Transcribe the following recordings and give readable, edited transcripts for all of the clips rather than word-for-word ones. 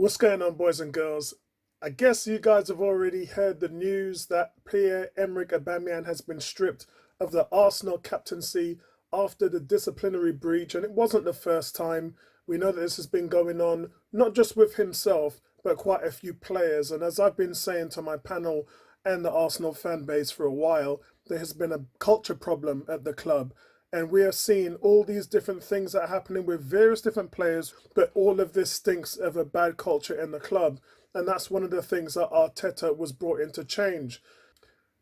What's going on, boys and girls? I guess you guys have already heard the news that Pierre-Emerick Aubameyang has been stripped of the Arsenal captaincy after the disciplinary breach, and it wasn't the first time. We know that this has been going on, not just with himself, but quite a few players. And as I've been saying to my panel and the Arsenal fan base for a while, there has been a culture problem at the club. And we are seeing all these different things that are happening with various different players, but all of this stinks of a bad culture in the club. And that's one of the things that Arteta was brought in to change.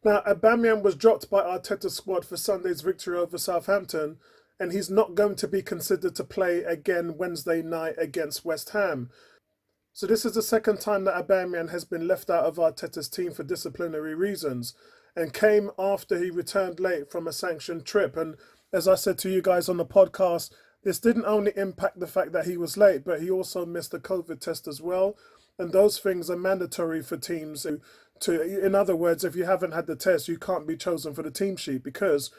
Now, Aubameyang was dropped by Arteta's squad for Sunday's victory over Southampton, and he's not going to be considered to play again Wednesday night against West Ham. So this is the second time that Aubameyang has been left out of Arteta's team for disciplinary reasons, and came after he returned late from a sanctioned trip. And as I said to you guys on the podcast, this didn't only impact the fact that he was late, but he also missed a COVID test as well. And those things are mandatory for teams in other words, if you haven't had the test, you can't be chosen for the team sheet, because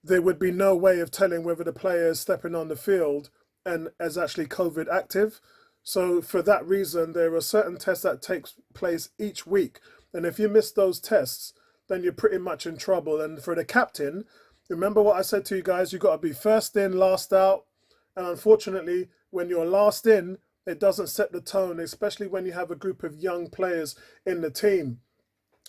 there would be no way of telling whether the player is stepping on the field and is actually COVID active. So for that reason, there are certain tests that take place each week. And if you miss those tests, then you're pretty much in trouble. And for the captain, remember what I said to you guys, you've got to be first in, last out. And unfortunately, when you're last in, it doesn't set the tone, especially when you have a group of young players in the team.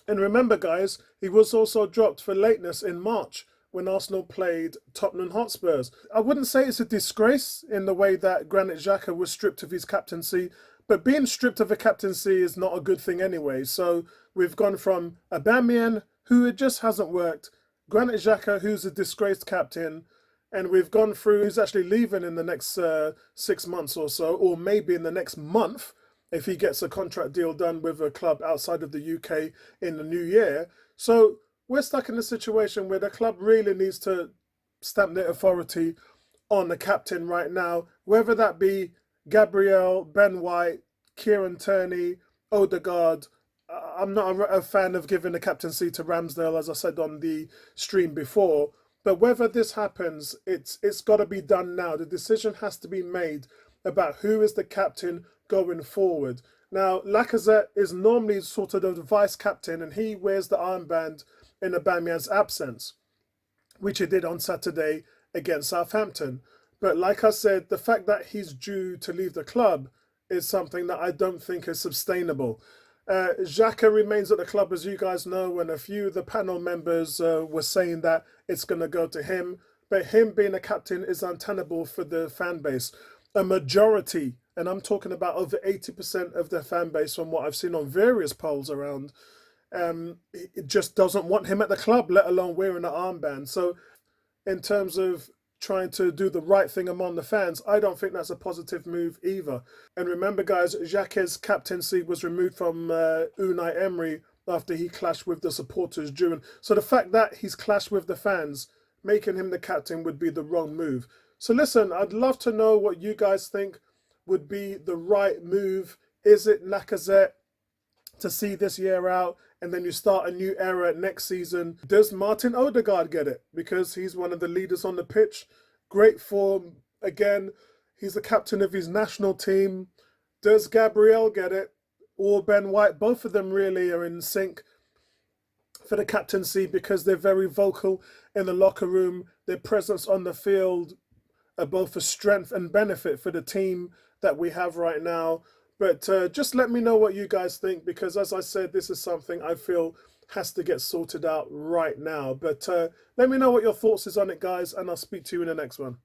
And remember, guys, he was also dropped for lateness in March when Arsenal played Tottenham Hotspurs. I wouldn't say it's a disgrace in the way that Granit Xhaka was stripped of his captaincy, but being stripped of a captaincy is not a good thing anyway. So we've gone from Aubameyang, who it just hasn't worked, Granit Xhaka, who's a disgraced captain, and we've gone through who's actually leaving in the next 6 months or so, or maybe in the next month, if he gets a contract deal done with a club outside of the UK in the new year. So we're stuck in a situation where the club really needs to stamp their authority on the captain right now, whether that be Gabriel, Ben White, Kieran Tierney, Odegaard. I'm not a fan of giving the captaincy to Ramsdale, as I said on the stream before. But whether this happens, it's got to be done now. The decision has to be made about who is the captain going forward. Now, Lacazette is normally sort of the vice captain, and he wears the armband in Aubameyang's absence, which he did on Saturday against Southampton. But like I said, the fact that he's due to leave the club is something that I don't think is sustainable. Xhaka remains at the club, as you guys know, and a few of the panel members were saying that it's going to go to him. But him being a captain is untenable for the fan base. A majority, and I'm talking about over 80% of the fan base from what I've seen on various polls around, it just doesn't want him at the club, let alone wearing an armband. So in terms of trying to do the right thing among the fans, I don't think that's a positive move either. And remember, guys, Xhaka's captaincy was removed from Unai Emery after he clashed with the supporters during. So the fact that he's clashed with the fans, making him the captain would be the wrong move. So listen, I'd love to know what you guys think would be the right move. Is it Lacazette to see this year out, and then you start a new era next season? Does Martin Odegaard get it? Because he's one of the leaders on the pitch. Great form. Again, he's the captain of his national team. Does Gabriel get it? Or Ben White? Both of them really are in sync for the captaincy because they're very vocal in the locker room. Their presence on the field are both a strength and benefit for the team that we have right now. But just let me know what you guys think, because as I said, this is something I feel has to get sorted out right now. But let me know what your thoughts is on it, guys, and I'll speak to you in the next one.